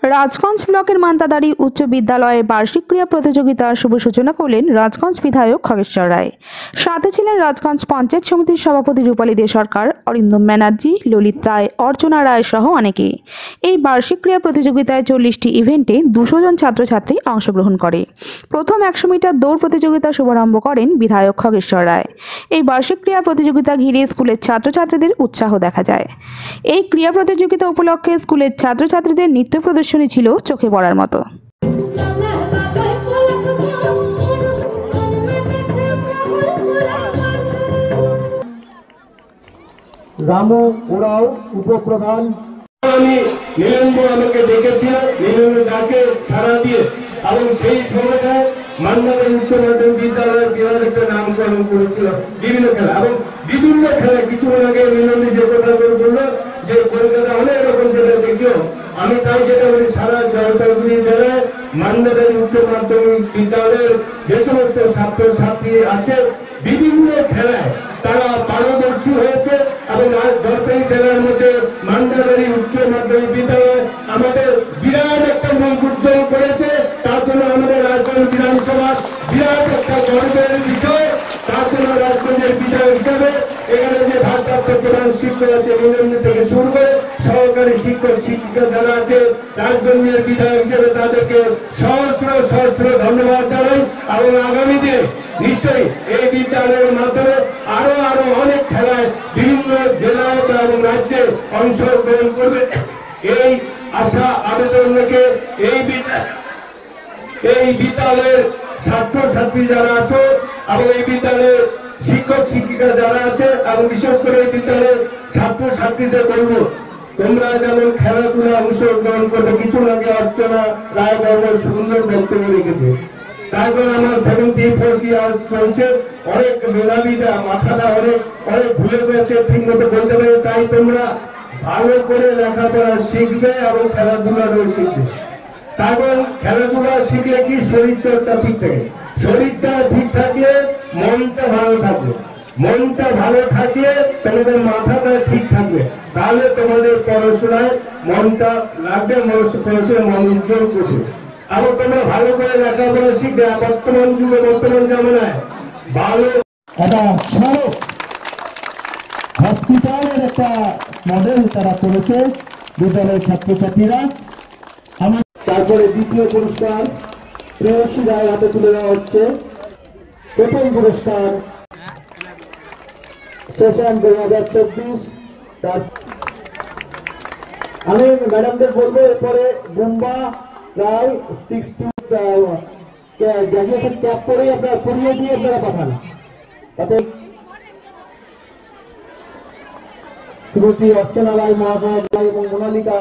রাজগঞ্জ ব্লকের মান্তাদারি উচ্চ বিদ্যালয়ের বার্ষিক ক্রীড়া প্রতিযোগিতার শুভ সূচনা করলেন রাজগঞ্জ বিধায়ক খগেশ্বর রায়। সাথে ছিলেন রাজগঞ্জ পঞ্চায়েত সমিতির সভাপতি রূপালী দে সরকার, অরিন্দম ব্যানার্জি, ললিত রায়, অর্চনা রায় সহ অনেকে। এই বার্ষিক ক্রীড়া প্রতিযোগিতায় 40টি ইভেন্টে 200 জন ছাত্রছাত্রী অংশগ্রহণ করে। প্রথম 100 মিটার দৌড় প্রতিযোগিতার শুভারম্ভ করেন বিধায়ক খগেশ্বর রায়। এই বার্ষিক ক্রীড়া প্রতিযোগিতা ঘিরে স্কুলের ছাত্রছাত্রীদের উৎসাহ দেখা যায়। এই ক্রীড়া প্রতিযোগিতা উপলক্ষে স্কুলের ছাত্রছাত্রীদের নৃত্য প্রদর্শনী ছিল চোখে পড়ার মতো। রামু ওরাও উপপ্রধান নীলেন্দু আমাকে ডেকেছিল, নীলেন্দু ডাকে সাড়া দিয়ে এবং সেই সময়টায় মান্দাদারি উচ্চ মাধ্যমিক বিদ্যালয়ের ক্রীড়ার একটা নামকরণ করেছিল বিভিন্ন খেলা এবং বিভিন্ন খেলা। কিছুক্ষণ আগে নীলেন্দু যে কথাগুলো বললো যে কলকাতা অনেক রকম জেলা দেখলো, আমি তাই যেটা বলি সারা জলপাইগুড়ি জেলায় মান্দাদারি উচ্চ মাধ্যমিক বিদ্যালয়ের যে সমস্ত ছাত্রছাত্রী আছে বিভিন্ন খেলায় তারা পারদর্শী হয়েছে এবং আজ জলপাইগুড়ি জেলার মধ্যে মান্দাদারি উচ্চ মাধ্যমিক বিদ্যালয় আমাদের বিরাট একটা মুখ উজ্জ্বল করেছে। তার জন্য আমাদের রাজগঞ্জ বিধানসভা বিরাট একটা গর্বের বিষয়। তার জন্য রাজগঞ্জের বিধায়ক হিসাবে এখানে যে ভারপ্রাপ্ত প্রধান শিক্ষক আছে নীলেন্দু থেকে শুরু করে সহকারী শিক্ষক শিক্ষিকা যারা আছে রাজগঞ্জের বিধায়ক হিসেবে তাদেরকে সহস্র সহস্র ধন্যবাদ জানাই এবং আগামী দিনে নিশ্চয়ই এই বিদ্যালয়ের মাধ্যমে আরো আরো অনেক খেলায় বিভিন্ন জেলায় এবং রাজ্যে অংশগ্রহণ করবে এই আশা আবেদন রেখে এই বিদ্যালয়ের ছাত্রছাত্রী যারা আছে এবং এই বিদ্যালয়ের শিক্ষক শিক্ষিকা যারা আছে এবং বিশেষ করে এই বিদ্যালয়ের ছাত্রছাত্রীদের বলবো তোমরা যেমন খেলাধুলা অংশগ্রহণ করবে। কিছু আগে অর্চনা রায় বর্মন সুন্দর বক্তব্য রেখেছে। তারপর আমার 74 ইয়ার্স চলছে, অনেক মেধাবীরা মাথাটা অনেক ভুলে গেছে, ঠিক মতো বলতে পারে। তাই তোমরা ভালো করে লেখাপড়া শিখবে এবং খেলাধুলাও শিখবে। তারপর খেলাধুলা শিখলে কি শরীরটা ঠিক থাকে, শরীরটা ঠিক থাকলে মনটা ভালো থাকবে, মনটা ভালো থাকলে তোমাদের মাথাটা ঠিক থাকবে, তাহলে তোমাদের পড়াশোনায় মনটা লাগবে, পড়াশোনায় মন উজ্জ্বল করবে এবং তোমরা ভালো করে লেখাপড়া শিখবে। বর্তমান যুগে বর্তমান জামানায় ভালো একটা সড়ক হসপিটালের একটা মডেল তারা করেছে বিদ্যালয়ের ছাত্রছাত্রীরা। আমার তারপরে দ্বিতীয় পুরস্কার প্রেয়সী রায় হাতে তুলে দেওয়া হচ্ছে। প্রথম পুরস্কার সেশন 2024। আমি ম্যাডামদের বলবো এরপরে বুম্বা রায় 62 গ্রাজুয়েশন ক্যাপ করেই আপনারা পড়িয়ে দিয়ে আপনারা পাঠান। তাতে শ্রীমতী অর্চনা রায়, মহাশয় এবং মোনালিকা